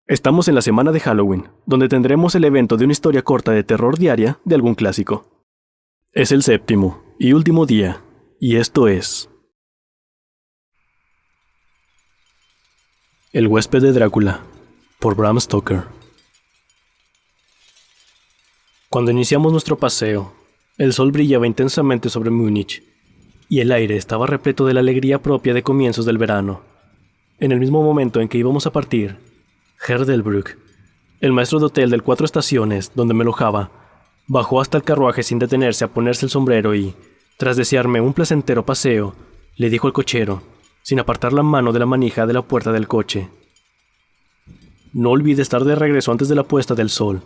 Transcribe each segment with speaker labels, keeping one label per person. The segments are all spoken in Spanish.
Speaker 1: Estamos en la semana de Halloween, donde tendremos el evento de una historia corta de terror diaria de algún clásico. Es el séptimo y último día, y esto es... El huésped de Drácula, por Bram Stoker. Cuando iniciamos nuestro paseo, el sol brillaba intensamente sobre Múnich, y el aire estaba repleto de la alegría propia de comienzos del verano. En el mismo momento en que íbamos a partir, Herr Delbrück, el maestro de hotel del 4 estaciones donde me alojaba, bajó hasta el carruaje sin detenerse a ponerse el sombrero y, tras desearme un placentero paseo, le dijo al cochero, sin apartar la mano de la manija de la puerta del coche: «No olvide estar de regreso antes de la puesta del sol.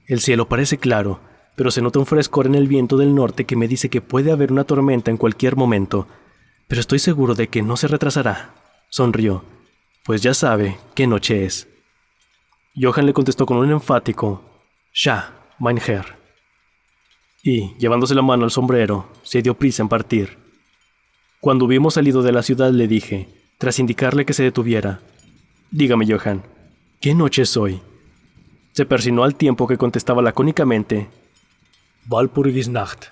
Speaker 1: El cielo parece claro, pero se nota un frescor en el viento del norte que me dice que puede haber una tormenta en cualquier momento, pero estoy seguro de que no se retrasará». Sonrió, pues ya sabe qué noche es. Johann le contestó con un enfático «Ja, mein Herr», y, llevándose la mano al sombrero, se dio prisa en partir. Cuando hubimos salido de la ciudad le dije, tras indicarle que se detuviera: «Dígame, Johann, ¿qué noche es hoy?». Se persinó al tiempo que contestaba lacónicamente «Walpurgisnacht»,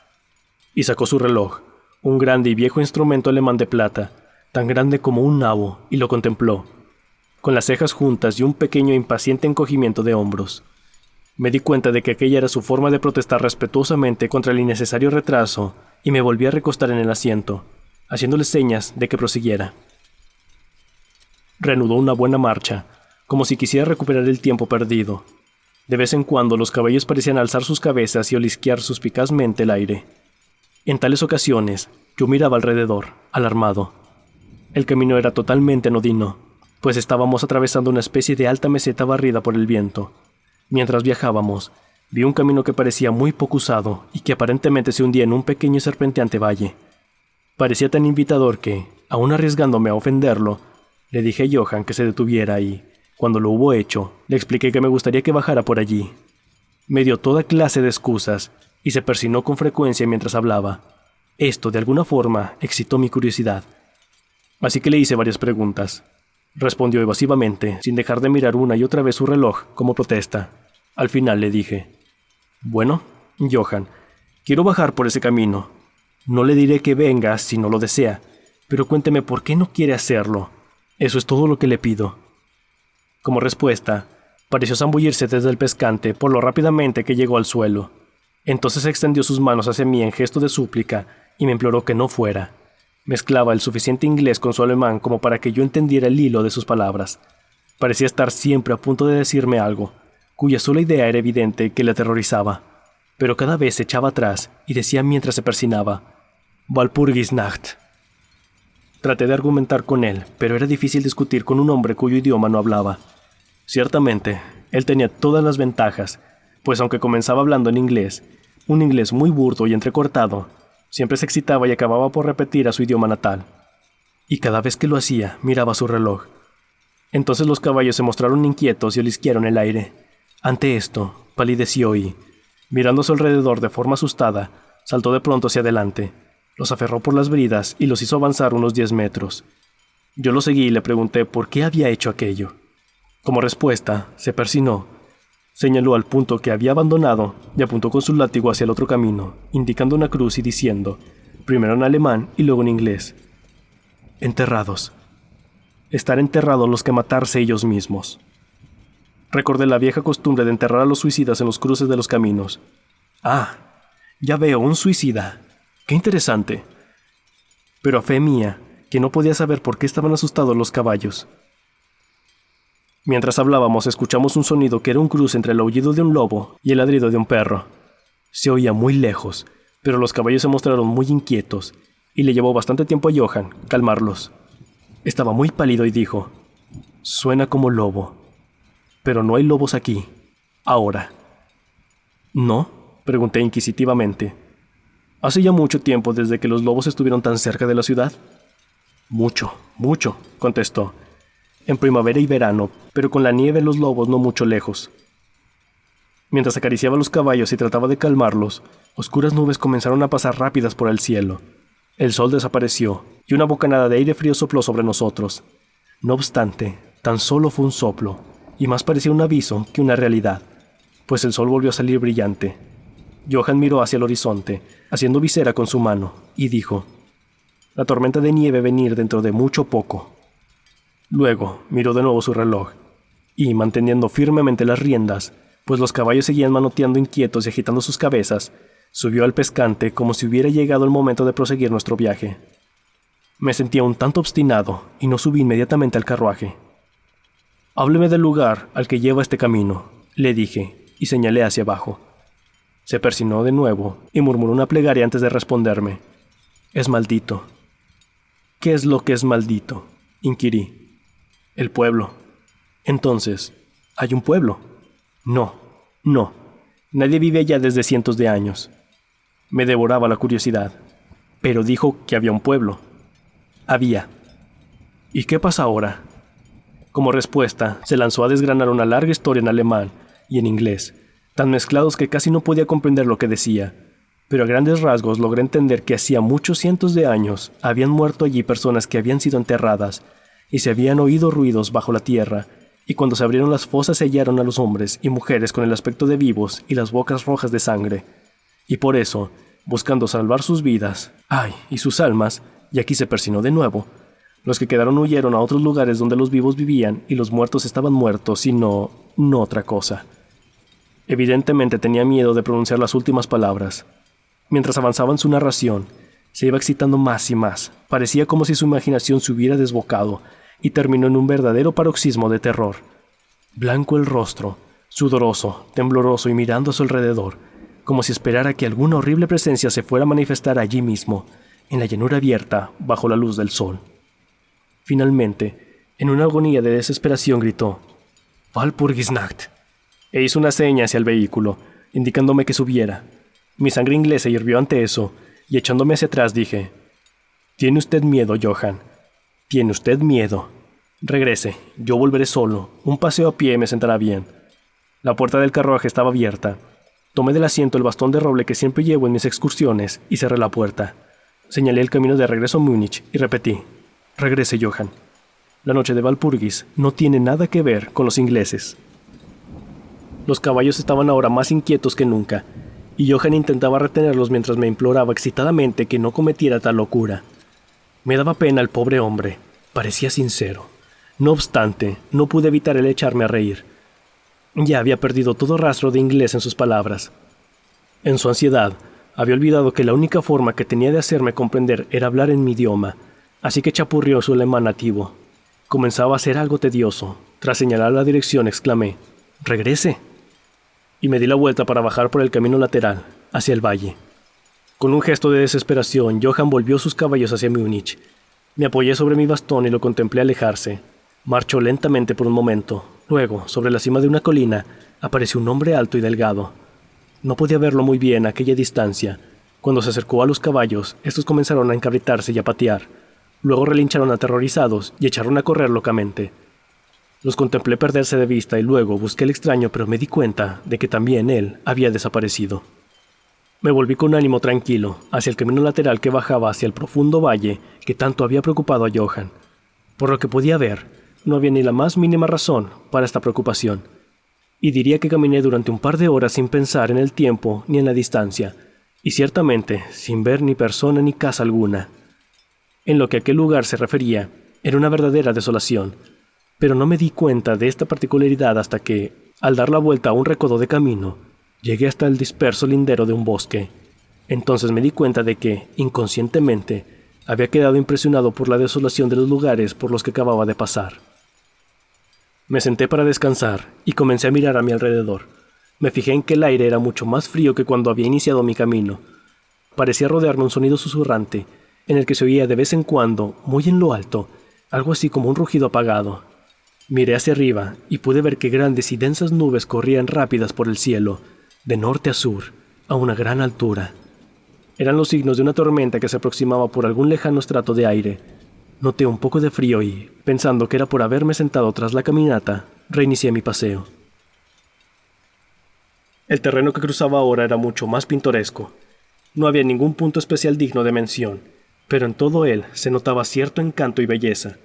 Speaker 1: y sacó su reloj, un grande y viejo instrumento alemán de plata, tan grande como un nabo, y lo contempló, con las cejas juntas y un pequeño e impaciente encogimiento de hombros. Me di cuenta de que aquella era su forma de protestar respetuosamente contra el innecesario retraso, y me volví a recostar en el asiento, haciéndole señas de que prosiguiera. Reanudó una buena marcha, como si quisiera recuperar el tiempo perdido. De vez en cuando los caballos parecían alzar sus cabezas y olisquear suspicazmente el aire. En tales ocasiones, yo miraba alrededor, alarmado. El camino era totalmente anodino, pues estábamos atravesando una especie de alta meseta barrida por el viento. Mientras viajábamos, vi un camino que parecía muy poco usado y que aparentemente se hundía en un pequeño y serpenteante valle. Parecía tan invitador que, aun arriesgándome a ofenderlo, le dije a Johann que se detuviera y, cuando lo hubo hecho, le expliqué que me gustaría que bajara por allí. Me dio toda clase de excusas y se persinó con frecuencia mientras hablaba. Esto, de alguna forma, excitó mi curiosidad. Así que le hice varias preguntas. Respondió evasivamente, sin dejar de mirar una y otra vez su reloj como protesta. Al final le dije: «Bueno, Johann, quiero bajar por ese camino. No le diré que venga si no lo desea, pero cuénteme por qué no quiere hacerlo. Eso es todo lo que le pido». Como respuesta, pareció zambullirse desde el pescante por lo rápidamente que llegó al suelo. Entonces extendió sus manos hacia mí en gesto de súplica y me imploró que no fuera. Mezclaba el suficiente inglés con su alemán como para que yo entendiera el hilo de sus palabras. Parecía estar siempre a punto de decirme algo, cuya sola idea era evidente que le aterrorizaba, pero cada vez se echaba atrás y decía mientras se persinaba: «Walpurgisnacht». Traté de argumentar con él, pero era difícil discutir con un hombre cuyo idioma no hablaba. Ciertamente, él tenía todas las ventajas, pues aunque comenzaba hablando en inglés, un inglés muy burdo y entrecortado, siempre se excitaba y acababa por repetir a su idioma natal. Y cada vez que lo hacía, miraba su reloj. Entonces los caballos se mostraron inquietos y olisquearon el aire. Ante esto, palideció y, mirando a su alrededor de forma asustada, saltó de pronto hacia adelante. Los aferró por las bridas y los hizo avanzar unos 10 metros. Yo lo seguí y le pregunté por qué había hecho aquello. Como respuesta, se persinó, señaló al punto que había abandonado y apuntó con su látigo hacia el otro camino, indicando una cruz y diciendo, primero en alemán y luego en inglés: «Enterrados. Estar enterrados los que matarse ellos mismos». Recordé la vieja costumbre de enterrar a los suicidas en los cruces de los caminos. «Ah, ya veo, un suicida. ¡Qué interesante!». Pero a fe mía, que no podía saber por qué estaban asustados los caballos. Mientras hablábamos, escuchamos un sonido que era un cruce entre el aullido de un lobo y el ladrido de un perro. Se oía muy lejos, pero los caballos se mostraron muy inquietos, y le llevó bastante tiempo a Johann calmarlos. Estaba muy pálido y dijo: «Suena como lobo. Pero no hay lobos aquí. Ahora». «¿No?», pregunté inquisitivamente. «¿Hace ya mucho tiempo desde que los lobos estuvieron tan cerca de la ciudad?». «Mucho, mucho», contestó. «En primavera y verano, pero con la nieve los lobos no mucho lejos». Mientras acariciaba los caballos y trataba de calmarlos, oscuras nubes comenzaron a pasar rápidas por el cielo. El sol desapareció y una bocanada de aire frío sopló sobre nosotros. No obstante, tan solo fue un soplo, y más parecía un aviso que una realidad, pues el sol volvió a salir brillante. Johan miró hacia el horizonte, haciendo visera con su mano, y dijo: «La tormenta de nieve venir dentro de mucho poco». Luego miró de nuevo su reloj, y, manteniendo firmemente las riendas, pues los caballos seguían manoteando inquietos y agitando sus cabezas, subió al pescante como si hubiera llegado el momento de proseguir nuestro viaje. Me sentía un tanto obstinado y no subí inmediatamente al carruaje. «Hábleme del lugar al que lleva este camino», le dije, y señalé hacia abajo. Se persinó de nuevo y murmuró una plegaria antes de responderme. «Es maldito». «¿Qué es lo que es maldito?», inquirí. «El pueblo». «Entonces, ¿hay un pueblo?». «No, no. Nadie vive allá desde cientos de años». Me devoraba la curiosidad, pero dijo que había un pueblo. Había. «¿Y qué pasa ahora?». Como respuesta, se lanzó a desgranar una larga historia en alemán y en inglés, tan mezclados que casi no podía comprender lo que decía, pero a grandes rasgos logré entender que hacía muchos cientos de años habían muerto allí personas que habían sido enterradas, y se habían oído ruidos bajo la tierra, y cuando se abrieron las fosas se hallaron a los hombres y mujeres con el aspecto de vivos y las bocas rojas de sangre, y por eso, buscando salvar sus vidas, ¡ay!, y sus almas, y aquí se persinó de nuevo, los que quedaron huyeron a otros lugares donde los vivos vivían y los muertos estaban muertos y no otra cosa. Evidentemente tenía miedo de pronunciar las últimas palabras. Mientras avanzaba en su narración, se iba excitando más y más. Parecía como si su imaginación se hubiera desbocado y terminó en un verdadero paroxismo de terror. Blanco el rostro, sudoroso, tembloroso y mirando a su alrededor, como si esperara que alguna horrible presencia se fuera a manifestar allí mismo, en la llanura abierta, bajo la luz del sol. Finalmente, en una agonía de desesperación gritó: «Walpurgisnacht», e hizo una seña hacia el vehículo, indicándome que subiera. Mi sangre inglesa hirvió ante eso, y echándome hacia atrás dije: «Tiene usted miedo, Johan. Tiene usted miedo. Regrese, yo volveré solo. Un paseo a pie me sentará bien». La puerta del carruaje estaba abierta. Tomé del asiento el bastón de roble que siempre llevo en mis excursiones y cerré la puerta. Señalé el camino de regreso a Múnich y repetí: «Regrese, Johan. La noche de Walpurgis no tiene nada que ver con los ingleses». Los caballos estaban ahora más inquietos que nunca, y Johan intentaba retenerlos mientras me imploraba excitadamente que no cometiera tal locura. Me daba pena el pobre hombre, parecía sincero. No obstante, no pude evitar el echarme a reír. Ya había perdido todo rastro de inglés en sus palabras. En su ansiedad, había olvidado que la única forma que tenía de hacerme comprender era hablar en mi idioma, así que chapurrió su alemán nativo. Comenzaba a ser algo tedioso. Tras señalar la dirección, exclamé: «¡Regrese!» Y me di la vuelta para bajar por el camino lateral, hacia el valle. Con un gesto de desesperación, Johan volvió sus caballos hacia Múnich. Me apoyé sobre mi bastón y lo contemplé alejarse. Marchó lentamente por un momento. Luego, sobre la cima de una colina, apareció un hombre alto y delgado. No podía verlo muy bien a aquella distancia. Cuando se acercó a los caballos, estos comenzaron a encabritarse y a patear. Luego relincharon aterrorizados y echaron a correr locamente. Los contemplé perderse de vista y luego busqué al extraño, pero me di cuenta de que también él había desaparecido. Me volví con ánimo tranquilo hacia el camino lateral que bajaba hacia el profundo valle que tanto había preocupado a Johan. Por lo que podía ver, no había ni la más mínima razón para esta preocupación. Y diría que caminé durante un par de horas sin pensar en el tiempo ni en la distancia, y ciertamente sin ver ni persona ni casa alguna. En lo que a aquel lugar se refería, era una verdadera desolación, pero no me di cuenta de esta particularidad hasta que, al dar la vuelta a un recodo de camino, llegué hasta el disperso lindero de un bosque. Entonces me di cuenta de que, inconscientemente, había quedado impresionado por la desolación de los lugares por los que acababa de pasar. Me senté para descansar y comencé a mirar a mi alrededor. Me fijé en que el aire era mucho más frío que cuando había iniciado mi camino. Parecía rodearme un sonido susurrante, en el que se oía de vez en cuando, muy en lo alto, algo así como un rugido apagado. Miré hacia arriba y pude ver que grandes y densas nubes corrían rápidas por el cielo, de norte a sur, a una gran altura. Eran los signos de una tormenta que se aproximaba por algún lejano estrato de aire. Noté un poco de frío y, pensando que era por haberme sentado tras la caminata, reinicié mi paseo. El terreno que cruzaba ahora era mucho más pintoresco. No había ningún punto especial digno de mención, pero en todo él se notaba cierto encanto y belleza.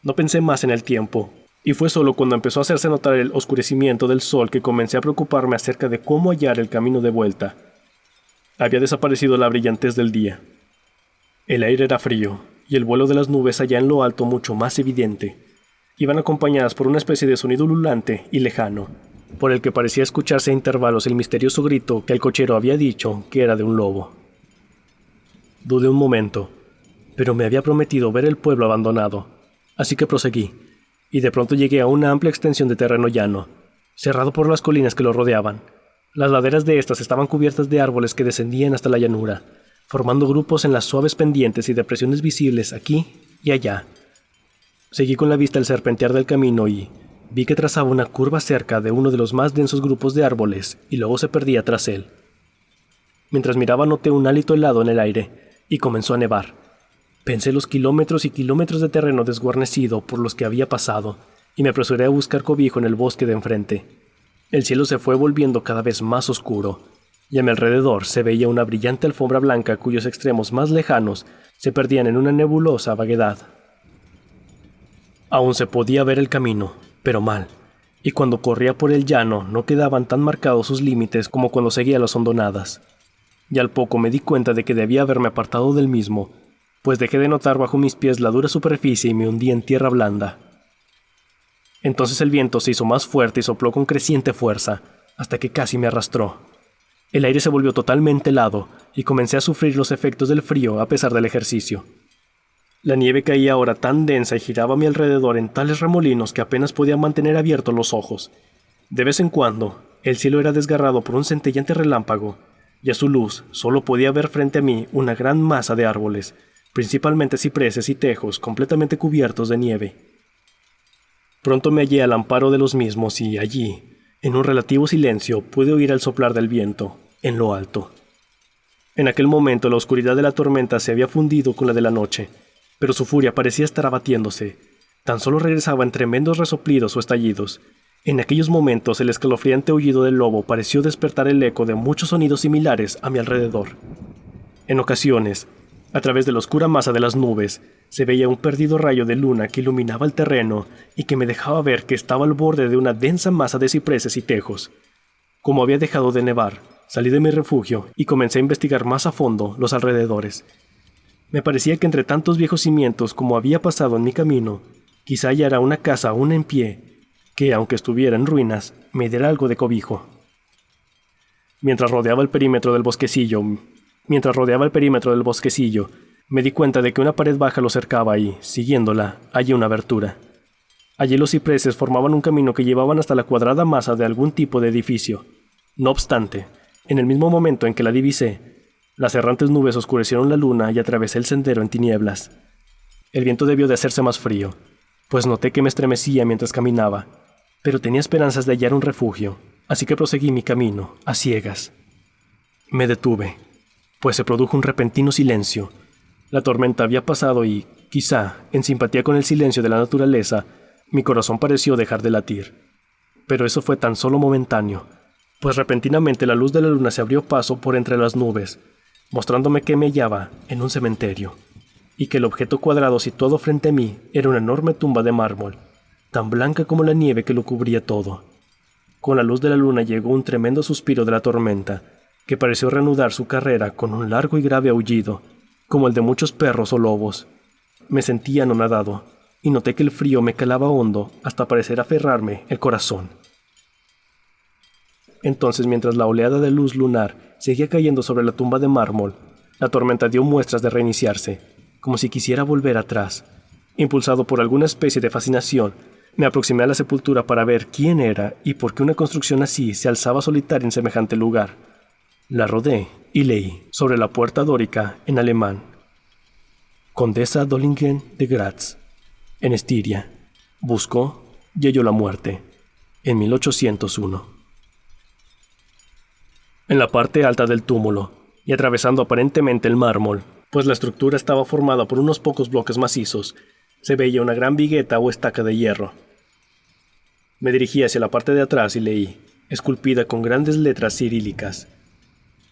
Speaker 1: No pensé más en el tiempo, Y fue solo cuando empezó a hacerse notar el oscurecimiento del sol que comencé a preocuparme acerca de cómo hallar el camino de vuelta. Había desaparecido la brillantez del día. El aire era frío, y el vuelo de las nubes allá en lo alto mucho más evidente. Iban acompañadas por una especie de sonido ululante y lejano, por el que parecía escucharse a intervalos el misterioso grito que el cochero había dicho que era de un lobo. Dudé un momento, pero me había prometido ver el pueblo abandonado, así que proseguí, y de pronto llegué a una amplia extensión de terreno llano, cerrado por las colinas que lo rodeaban. Las laderas de estas estaban cubiertas de árboles que descendían hasta la llanura, formando grupos en las suaves pendientes y depresiones visibles aquí y allá. Seguí con la vista el serpentear del camino y vi que trazaba una curva cerca de uno de los más densos grupos de árboles y luego se perdía tras él. Mientras miraba noté un hálito helado en el aire y comenzó a nevar. Pensé los kilómetros y kilómetros de terreno desguarnecido por los que había pasado y me apresuré a buscar cobijo en el bosque de enfrente. El cielo se fue volviendo cada vez más oscuro, y a mi alrededor se veía una brillante alfombra blanca cuyos extremos más lejanos se perdían en una nebulosa vaguedad. Aún se podía ver el camino, pero mal, y cuando corría por el llano no quedaban tan marcados sus límites como cuando seguía las hondonadas. Y al poco me di cuenta de que debía haberme apartado del mismo, pues dejé de notar bajo mis pies la dura superficie y me hundí en tierra blanda. Entonces el viento se hizo más fuerte y sopló con creciente fuerza, hasta que casi me arrastró. El aire se volvió totalmente helado y comencé a sufrir los efectos del frío a pesar del ejercicio. La nieve caía ahora tan densa y giraba a mi alrededor en tales remolinos que apenas podía mantener abiertos los ojos. De vez en cuando, el cielo era desgarrado por un centellante relámpago, y a su luz solo podía ver frente a mí una gran masa de árboles, principalmente cipreses y tejos completamente cubiertos de nieve. Pronto me hallé al amparo de los mismos y allí, en un relativo silencio, pude oír el soplar del viento, en lo alto. En aquel momento la oscuridad de la tormenta se había fundido con la de la noche, pero su furia parecía estar abatiéndose. Tan solo regresaba en tremendos resoplidos o estallidos. En aquellos momentos el escalofriante aullido del lobo pareció despertar el eco de muchos sonidos similares a mi alrededor. En ocasiones, a través de la oscura masa de las nubes, se veía un perdido rayo de luna que iluminaba el terreno y que me dejaba ver que estaba al borde de una densa masa de cipreses y tejos. Como había dejado de nevar, salí de mi refugio y comencé a investigar más a fondo los alrededores. Me parecía que entre tantos viejos cimientos como había pasado en mi camino, quizá hallara una casa aún en pie, que, aunque estuviera en ruinas, me diera algo de cobijo. Mientras rodeaba el perímetro del bosquecillo, me di cuenta de que una pared baja lo cercaba y, siguiéndola, hallé una abertura. Allí los cipreses formaban un camino que llevaban hasta la cuadrada masa de algún tipo de edificio. No obstante, en el mismo momento en que la divisé, las errantes nubes oscurecieron la luna y atravesé el sendero en tinieblas. El viento debió de hacerse más frío, pues noté que me estremecía mientras caminaba, pero tenía esperanzas de hallar un refugio, así que proseguí mi camino, a ciegas. Me detuve, pues se produjo un repentino silencio. La tormenta había pasado y, quizá, en simpatía con el silencio de la naturaleza, mi corazón pareció dejar de latir. Pero eso fue tan solo momentáneo, pues repentinamente la luz de la luna se abrió paso por entre las nubes, mostrándome que me hallaba en un cementerio, y que el objeto cuadrado situado frente a mí era una enorme tumba de mármol, tan blanca como la nieve que lo cubría todo. Con la luz de la luna llegó un tremendo suspiro de la tormenta, que pareció reanudar su carrera con un largo y grave aullido, como el de muchos perros o lobos. Me sentí anonadado, y noté que el frío me calaba hondo hasta parecer aferrarme el corazón. Entonces, mientras la oleada de luz lunar seguía cayendo sobre la tumba de mármol, la tormenta dio muestras de reiniciarse, como si quisiera volver atrás. Impulsado por alguna especie de fascinación, me aproximé a la sepultura para ver quién era y por qué una construcción así se alzaba solitaria en semejante lugar. La rodé y leí sobre la puerta dórica en alemán: Condesa Dollingen de Graz, en Estiria, buscó y halló la muerte, en 1801. En la parte alta del túmulo, y atravesando aparentemente el mármol, pues la estructura estaba formada por unos pocos bloques macizos, se veía una gran vigueta o estaca de hierro. Me dirigí hacia la parte de atrás y leí, esculpida con grandes letras cirílicas: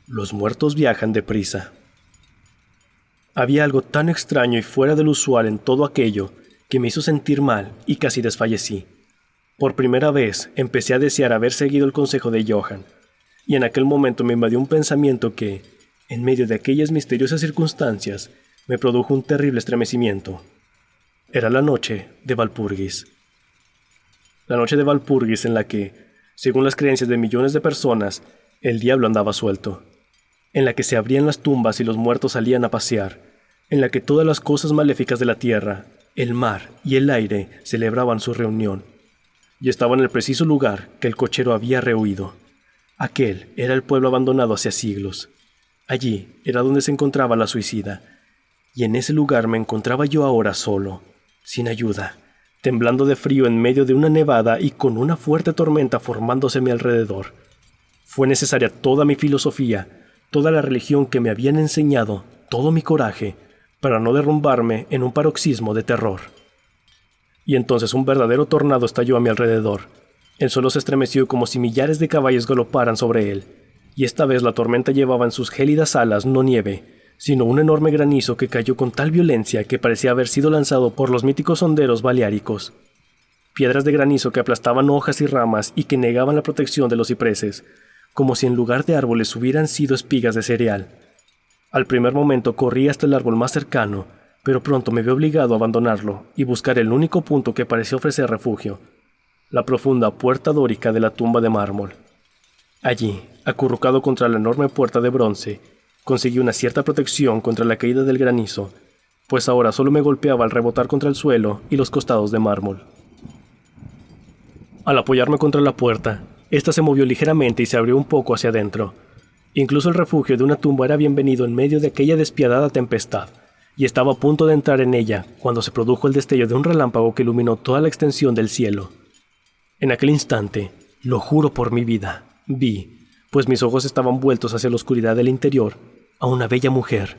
Speaker 1: Los muertos viajan deprisa. Había algo tan extraño y fuera del usual en todo aquello que me hizo sentir mal y casi desfallecí. Por primera vez empecé a desear haber seguido el consejo de Johan, y en aquel momento me invadió un pensamiento que, en medio de aquellas misteriosas circunstancias, me produjo un terrible estremecimiento. Era la noche de Walpurgis. La noche de Walpurgis en la que, según las creencias de millones de personas, el diablo andaba suelto, en la que se abrían las tumbas y los muertos salían a pasear, en la que todas las cosas maléficas de la tierra, el mar y el aire celebraban su reunión. Y estaba en el preciso lugar que el cochero había rehuido. Aquel era el pueblo abandonado hacía siglos. Allí era donde se encontraba la suicida, y en ese lugar me encontraba yo ahora solo, sin ayuda, temblando de frío en medio de una nevada y con una fuerte tormenta formándose a mi alrededor. Fue necesaria toda mi filosofía, toda la religión que me habían enseñado, todo mi coraje, para no derrumbarme en un paroxismo de terror. Y entonces un verdadero tornado estalló a mi alrededor. El suelo se estremeció como si millares de caballos galoparan sobre él, y esta vez la tormenta llevaba en sus gélidas alas no nieve, sino un enorme granizo que cayó con tal violencia que parecía haber sido lanzado por los míticos honderos baleáricos. Piedras de granizo que aplastaban hojas y ramas y que negaban la protección de los cipreses, como si en lugar de árboles hubieran sido espigas de cereal. Al primer momento corrí hasta el árbol más cercano, pero pronto me vi obligado a abandonarlo y buscar el único punto que parecía ofrecer refugio, la profunda puerta dórica de la tumba de mármol. Allí, acurrucado contra la enorme puerta de bronce, conseguí una cierta protección contra la caída del granizo, pues ahora solo me golpeaba al rebotar contra el suelo y los costados de mármol. Al apoyarme contra la puerta, ésta se movió ligeramente y se abrió un poco hacia adentro. Incluso el refugio de una tumba era bienvenido en medio de aquella despiadada tempestad, y estaba a punto de entrar en ella cuando se produjo el destello de un relámpago que iluminó toda la extensión del cielo. En aquel instante, lo juro por mi vida, vi, pues mis ojos estaban vueltos hacia la oscuridad del interior, a una bella mujer,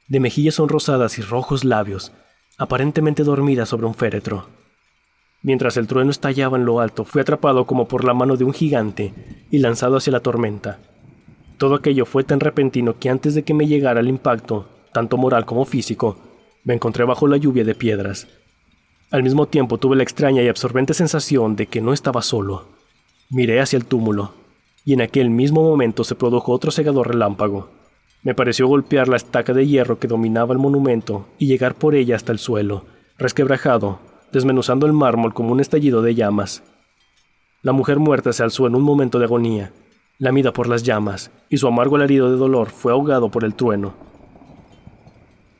Speaker 1: de mejillas sonrosadas y rojos labios, aparentemente dormida sobre un féretro. Mientras el trueno estallaba en lo alto, fui atrapado como por la mano de un gigante y lanzado hacia la tormenta. Todo aquello fue tan repentino que antes de que me llegara el impacto, tanto moral como físico, me encontré bajo la lluvia de piedras. Al mismo tiempo tuve la extraña y absorbente sensación de que no estaba solo. Miré hacia el túmulo, y en aquel mismo momento se produjo otro cegador relámpago. Me pareció golpear la estaca de hierro que dominaba el monumento y llegar por ella hasta el suelo, resquebrajado, desmenuzando el mármol como un estallido de llamas. La mujer muerta se alzó en un momento de agonía, lamida por las llamas, y su amargo alarido de dolor fue ahogado por el trueno.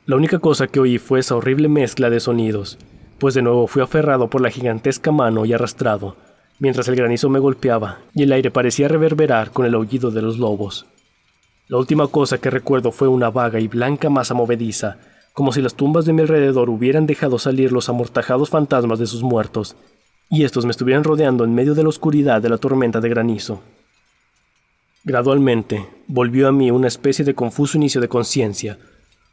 Speaker 1: La única cosa que oí fue esa horrible mezcla de sonidos, pues de nuevo fui aferrado por la gigantesca mano y arrastrado, mientras el granizo me golpeaba y el aire parecía reverberar con el aullido de los lobos. La última cosa que recuerdo fue una vaga y blanca masa movediza, como si las tumbas de mi alrededor hubieran dejado salir los amortajados fantasmas de sus muertos, y estos me estuvieran rodeando en medio de la oscuridad de la tormenta de granizo. Gradualmente, volvió a mí una especie de confuso inicio de conciencia,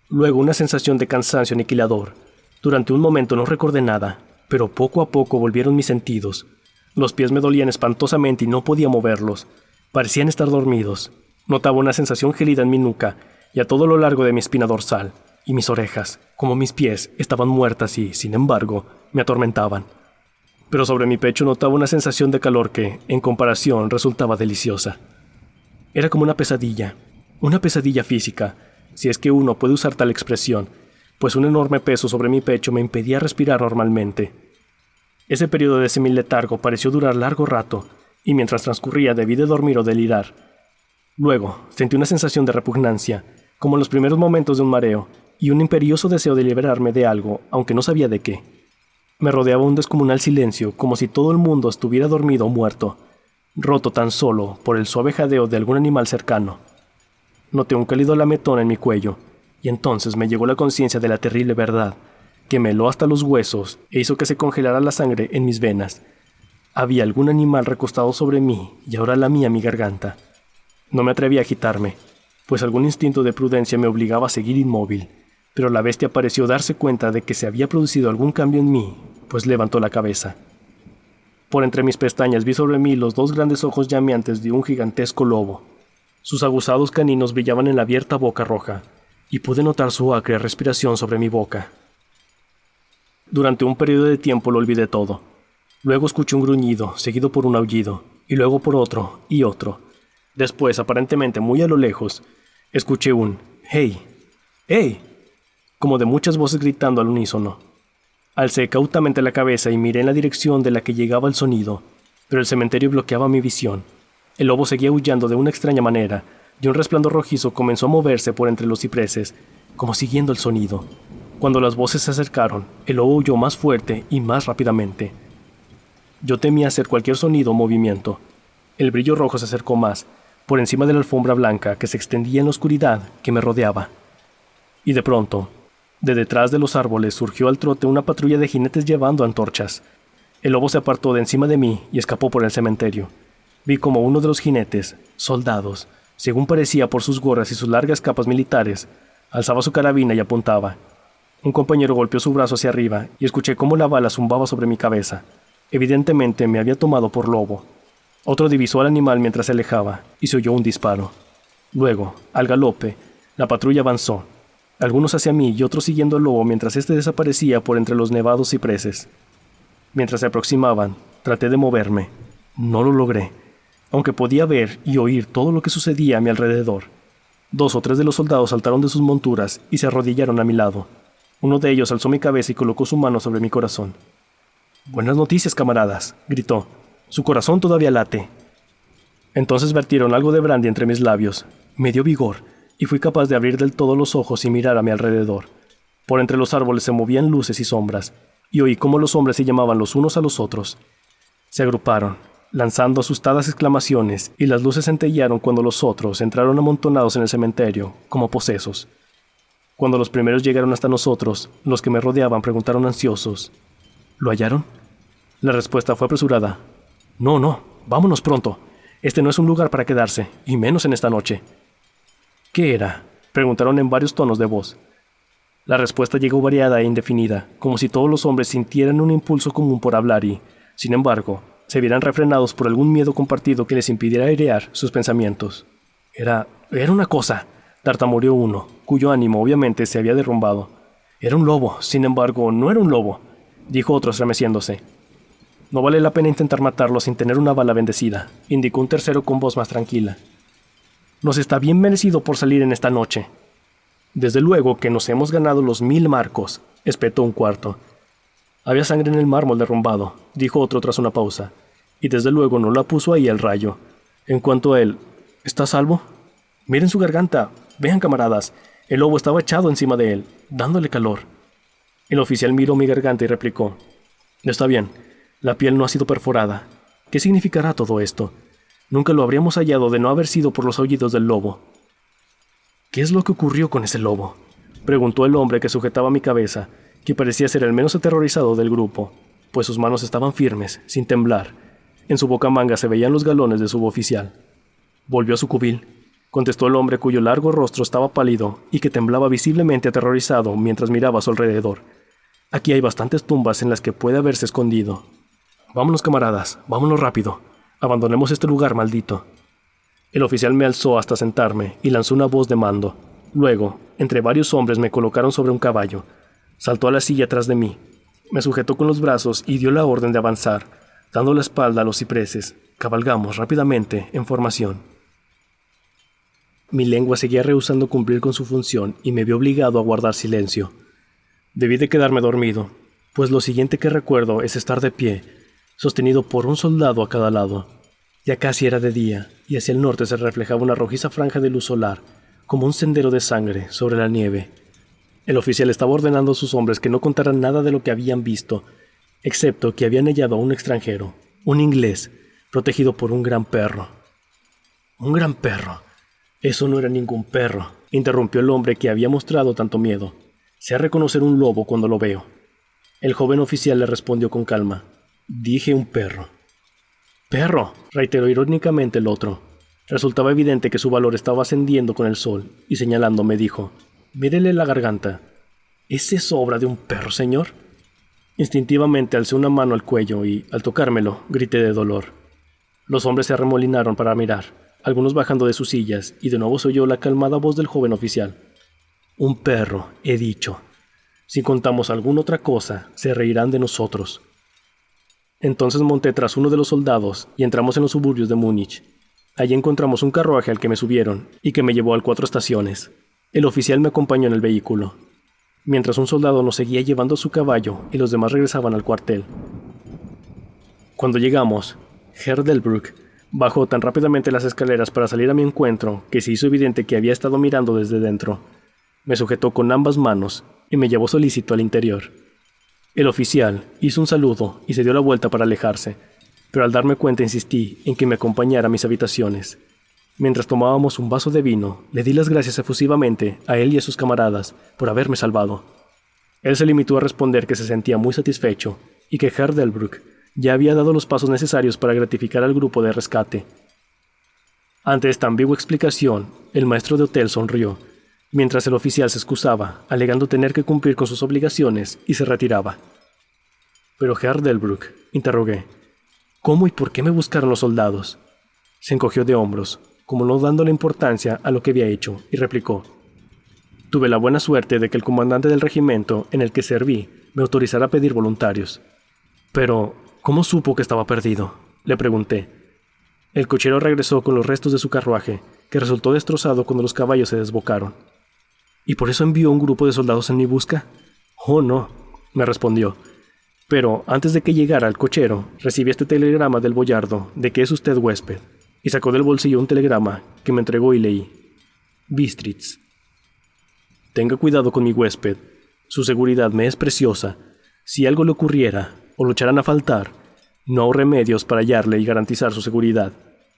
Speaker 1: luego una sensación de cansancio aniquilador. Durante un momento no recordé nada, pero poco a poco volvieron mis sentidos. Los pies me dolían espantosamente y no podía moverlos. Parecían estar dormidos. Notaba una sensación gélida en mi nuca y a todo lo largo de mi espina dorsal, y mis orejas, como mis pies, estaban muertas y, sin embargo, me atormentaban. Pero sobre mi pecho notaba una sensación de calor que, en comparación, resultaba deliciosa. Era como una pesadilla física, si es que uno puede usar tal expresión, pues un enorme peso sobre mi pecho me impedía respirar normalmente. Ese periodo de semiletargo pareció durar largo rato, y mientras transcurría debí de dormir o delirar. Luego, sentí una sensación de repugnancia, como en los primeros momentos de un mareo, y un imperioso deseo de liberarme de algo, aunque no sabía de qué. Me rodeaba un descomunal silencio, como si todo el mundo estuviera dormido o muerto, roto tan solo por el suave jadeo de algún animal cercano. Noté un cálido lametón en mi cuello, y entonces me llegó la conciencia de la terrible verdad, que me heló hasta los huesos e hizo que se congelara la sangre en mis venas. Había algún animal recostado sobre mí, y ahora lamía mi garganta. No me atreví a agitarme, pues algún instinto de prudencia me obligaba a seguir inmóvil, pero la bestia pareció darse cuenta de que se había producido algún cambio en mí, pues levantó la cabeza. Por entre mis pestañas vi sobre mí los dos grandes ojos llameantes de un gigantesco lobo. Sus aguzados caninos brillaban en la abierta boca roja, y pude notar su acre respiración sobre mi boca. Durante un periodo de tiempo lo olvidé todo. Luego escuché un gruñido, seguido por un aullido, y luego por otro y otro. Después, aparentemente muy a lo lejos, escuché un «¡Hey! ¡Hey!», como de muchas voces gritando al unísono. Alcé cautamente la cabeza y miré en la dirección de la que llegaba el sonido, pero el cementerio bloqueaba mi visión. El lobo seguía aullando de una extraña manera, y un resplandor rojizo comenzó a moverse por entre los cipreses, como siguiendo el sonido. Cuando las voces se acercaron, el lobo aulló más fuerte y más rápidamente. Yo temía hacer cualquier sonido o movimiento. El brillo rojo se acercó más, por encima de la alfombra blanca que se extendía en la oscuridad que me rodeaba. Y de pronto, de detrás de los árboles surgió al trote una patrulla de jinetes llevando antorchas. El lobo se apartó de encima de mí y escapó por el cementerio. Vi como uno de los jinetes, soldados, según parecía por sus gorras y sus largas capas militares, alzaba su carabina y apuntaba. Un compañero golpeó su brazo hacia arriba y escuché cómo la bala zumbaba sobre mi cabeza. Evidentemente me había tomado por lobo. Otro divisó al animal mientras se alejaba y se oyó un disparo. Luego, al galope, la patrulla avanzó, algunos hacia mí y otros siguiendo al lobo mientras éste desaparecía por entre los nevados cipreses. Mientras se aproximaban, traté de moverme. No lo logré, aunque podía ver y oír todo lo que sucedía a mi alrededor. 2 o 3 de los soldados saltaron de sus monturas y se arrodillaron a mi lado. Uno de ellos alzó mi cabeza y colocó su mano sobre mi corazón. «Buenas noticias, camaradas», gritó. «Su corazón todavía late». Entonces vertieron algo de brandy entre mis labios. Me dio vigor, y fui capaz de abrir del todo los ojos y mirar a mi alrededor. Por entre los árboles se movían luces y sombras, y oí cómo los hombres se llamaban los unos a los otros. Se agruparon, lanzando asustadas exclamaciones, y las luces centellearon cuando los otros entraron amontonados en el cementerio, como posesos. Cuando los primeros llegaron hasta nosotros, los que me rodeaban preguntaron ansiosos: «¿Lo hallaron?». La respuesta fue apresurada: «No, vámonos pronto. Este no es un lugar para quedarse, y menos en esta noche». «¿Qué era?», preguntaron en varios tonos de voz. La respuesta llegó variada e indefinida, como si todos los hombres sintieran un impulso común por hablar y, sin embargo, se vieran refrenados por algún miedo compartido que les impidiera airear sus pensamientos. Era una cosa», tartamudeó uno, cuyo ánimo obviamente se había derrumbado. «Era un lobo, sin embargo, no era un lobo», dijo otro estremeciéndose. «No vale la pena intentar matarlo sin tener una bala bendecida», indicó un tercero con voz más tranquila. «Nos está bien merecido por salir en esta noche». «Desde luego que nos hemos ganado los 1000 marcos», espetó un cuarto. «Había sangre en el mármol derrumbado», dijo otro tras una pausa, «y desde luego no la puso ahí el rayo. En cuanto a él, ¿está a salvo? Miren su garganta. Vean, camaradas, el lobo estaba echado encima de él, dándole calor». El oficial miró mi garganta y replicó: «Está bien, la piel no ha sido perforada. ¿Qué significará todo esto? Nunca lo habríamos hallado de no haber sido por los aullidos del lobo». «¿Qué es lo que ocurrió con ese lobo?», preguntó el hombre que sujetaba mi cabeza, que parecía ser el menos aterrorizado del grupo, pues sus manos estaban firmes, sin temblar. En su bocamanga se veían los galones de suboficial. «Volvió a su cubil», contestó el hombre cuyo largo rostro estaba pálido y que temblaba visiblemente aterrorizado mientras miraba a su alrededor. «Aquí hay bastantes tumbas en las que puede haberse escondido. Vámonos, camaradas, vámonos rápido. Abandonemos este lugar maldito». El oficial me alzó hasta sentarme y lanzó una voz de mando. Luego, entre varios hombres me colocaron sobre un caballo. Saltó a la silla tras de mí. Me sujetó con los brazos y dio la orden de avanzar, dando la espalda a los cipreses. Cabalgamos rápidamente en formación. Mi lengua seguía rehusando cumplir con su función y me vi obligado a guardar silencio. Debí de quedarme dormido, pues lo siguiente que recuerdo es estar de pie, sostenido por un soldado a cada lado. Ya casi era de día, y hacia el norte se reflejaba una rojiza franja de luz solar, como un sendero de sangre sobre la nieve. El oficial estaba ordenando a sus hombres que no contaran nada de lo que habían visto, excepto que habían hallado a un extranjero, un inglés, protegido por un gran perro. «¿Un gran perro? Eso no era ningún perro», interrumpió el hombre que había mostrado tanto miedo. «Sé reconocer un lobo cuando lo veo». El joven oficial le respondió con calma: «Dije un perro». «Perro», reiteró irónicamente el otro. Resultaba evidente que su valor estaba ascendiendo con el sol, y señalándome dijo: «Mírele la garganta. ¿Es eso obra de un perro, señor?». Instintivamente alcé una mano al cuello y, al tocármelo, grité de dolor. Los hombres se arremolinaron para mirar, algunos bajando de sus sillas, y de nuevo se oyó la calmada voz del joven oficial: «Un perro, he dicho. Si contamos alguna otra cosa, se reirán de nosotros». Entonces monté tras uno de los soldados y entramos en los suburbios de Múnich. Allí encontramos un carruaje al que me subieron y que me llevó al 4 estaciones. El oficial me acompañó en el vehículo, mientras un soldado nos seguía llevando su caballo y los demás regresaban al cuartel. Cuando llegamos, Herr Delbrück bajó tan rápidamente las escaleras para salir a mi encuentro que se hizo evidente que había estado mirando desde dentro. Me sujetó con ambas manos y me llevó solícito al interior. El oficial hizo un saludo y se dio la vuelta para alejarse, pero al darme cuenta insistí en que me acompañara a mis habitaciones. Mientras tomábamos un vaso de vino, le di las gracias efusivamente a él y a sus camaradas por haberme salvado. Él se limitó a responder que se sentía muy satisfecho y que Herr Delbrück ya había dado los pasos necesarios para gratificar al grupo de rescate. Ante esta ambigua explicación, el maestro de hotel sonrió, mientras el oficial se excusaba, alegando tener que cumplir con sus obligaciones, y se retiraba. «Pero Herr Delbrück», interrogué, «¿cómo y por qué me buscaron los soldados?» Se encogió de hombros, como no dándole importancia a lo que había hecho, y replicó, «Tuve la buena suerte de que el comandante del regimiento en el que serví me autorizara a pedir voluntarios». «Pero, ¿cómo supo que estaba perdido?», le pregunté. El cochero regresó con los restos de su carruaje, que resultó destrozado cuando los caballos se desbocaron. «¿Y por eso envió un grupo de soldados en mi busca?» «Oh, no», me respondió. «Pero antes de que llegara el cochero, recibí este telegrama del boyardo de que es usted huésped», y sacó del bolsillo un telegrama que me entregó y leí. «Bistritz. Tenga cuidado con mi huésped. Su seguridad me es preciosa. Si algo le ocurriera o lo echaran a faltar, no hay remedios para hallarle y garantizar su seguridad.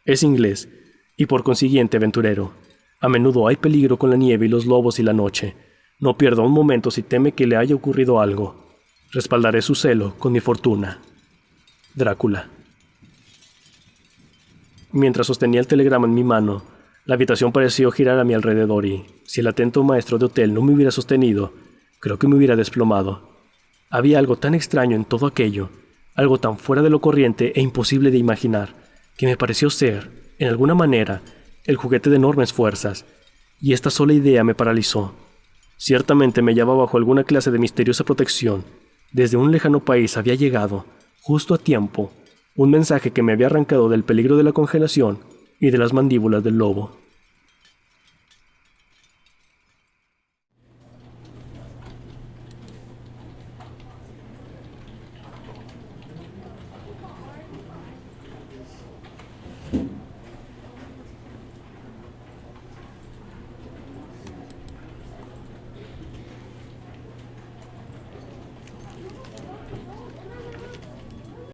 Speaker 1: Es inglés y por consiguiente aventurero. A menudo hay peligro con la nieve y los lobos y la noche. No pierda un momento si teme que le haya ocurrido algo. Respaldaré su celo con mi fortuna. Drácula». Mientras sostenía el telegrama en mi mano, la habitación pareció girar a mi alrededor y, si el atento maestro de hotel no me hubiera sostenido, creo que me hubiera desplomado. Había algo tan extraño en todo aquello, algo tan fuera de lo corriente e imposible de imaginar, que me pareció ser, en alguna manera, el juguete de enormes fuerzas, y esta sola idea me paralizó. Ciertamente me hallaba bajo alguna clase de misteriosa protección. Desde un lejano país había llegado, justo a tiempo, un mensaje que me había arrancado del peligro de la congelación y de las mandíbulas del lobo.